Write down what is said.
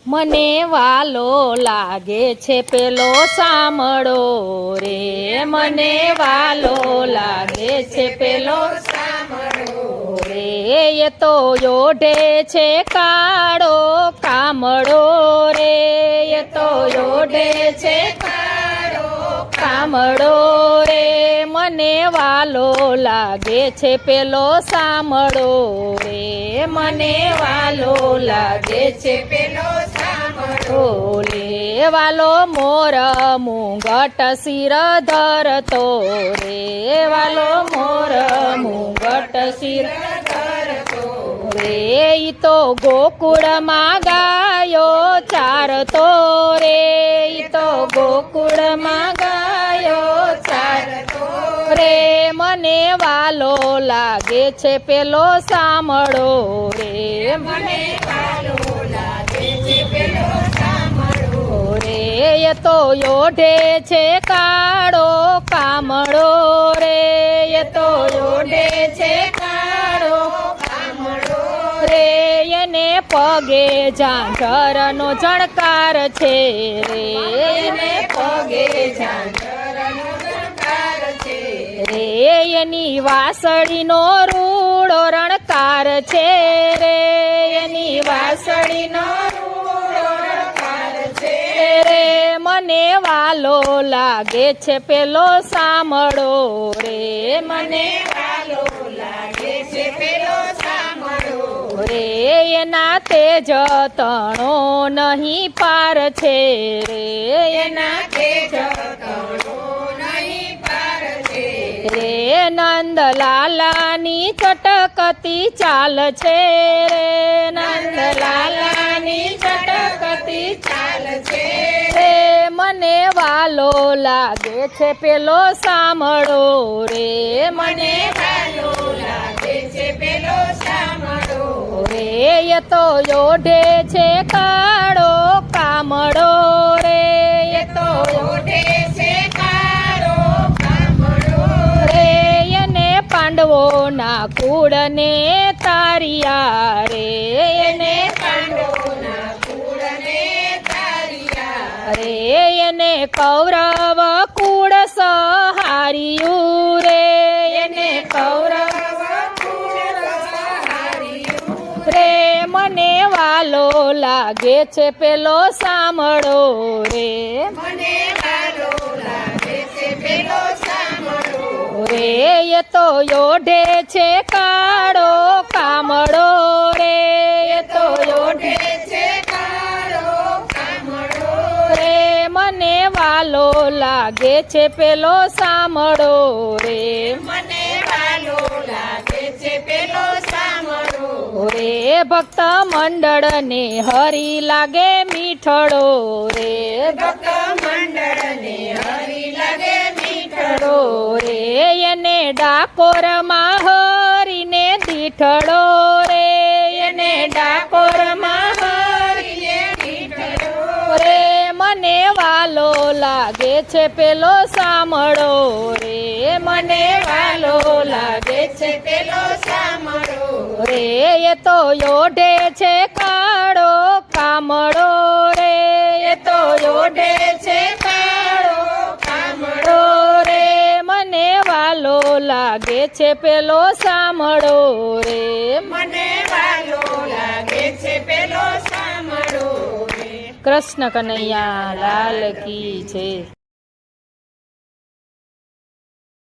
મને વાલો લાગે છે પેલો સાંભળો રે, મને વાલો લાગે છે પેલો સાંભળો રે, એ તો યોઢે છે કાળો કામળો રે, એ તો યોઢે છે કાળો કામળો રે, મને વાલો લાગે છે પેલો સાંભળો રે, મને વાલો લાગે છે પેલો સાંભળો રે, વાલો મોર મુંગટ શિર ધરતો રે, વાલો મોર મુંગટ શિર ધરતો રે, ઈ તો ગોકુળમાં ગાયો ચારતો રે, ઈ તો ગોકુળમાં ગાયો ચારતો રે, મને વાલો લાગે છે પેલો સાંભળો રે, મને વાલો લાગે છે પેલો સાંભળો રે, એ તો યોઢે છે કાળો કામળો રે, એ તો યોઢે છે કાળો કામળો રે, એને પગે ઝાંઝરનો ઝણકાર છે રે, એને પગે ઝાંઝરનો ઝણકાર છે રે, એની વાસળીનો રૂડો રણકાર છે રે, એની વાસળીનો રૂડો રણકાર છે રે, મને વાલો લાગે છે પેલો સાંભળો રે, મને વાલો લાગે છે પેલો સાંભળો રે, એના તેજ તણો નહીં પાર છે રે, એના તેજ તણો નહીં પાર છે રે, નંદલાલાની ચટકતી ચાલ છે રે, નંદલાલાની ચટકતી ચાલ છે રે, મને વાલો લાગે છે પેલો સાંભળો રે, મને વાલો લાગે છે પેલો સાંભળો રે, એ તો યોઢે છે કાળો કામળો રે, એ તો યોઢે છે કાળો કામળો રે, એને પાંડવોના કુળને તારિયા રે, એને પાંડવોના કુળને તારિયા રે, એને કૌરવ કુળ સહાર્યું રે, એને કૌરવ કુળ સહાર્યું રે, મને વાલો લાગે છે પેલો સાંભળો રે, મને વાલો લાગે છે પેલો સાંભળો રે, એ તો યોઢે છે કાળો કામળો રે, એ તો યોઢે છે કાળો કામળો રે, મને વાલો લાગે છે પેલો સાંભળો રે, મને વાલો લાગે છે પેલો સાંભળો રે, ભક્ત મંડળને હરી લાગે મીઠડો રે, ભક્ત મંડળને હરી લાગે મીઠડો રે, એને ડાકોરમાં હરીને દીઠડો રે, એને ડાકોરમાં હરીને દીઠડો રે, મને વાલો લાગે છે પેલો સાંભળો રે, મને વાલો લાગે છે પેલો સાંભળો રે, એ તો યોઢે છે કાળો કામળો રે, એ તો યોઢે છે કાળો કામળો રે, મને વાલો લાગે છે પેલો સાંભળો રે, મને વાલો લાગે છે પેલો સાંભળો રે, કૃષ્ણ કનૈયા લાલ કી જય।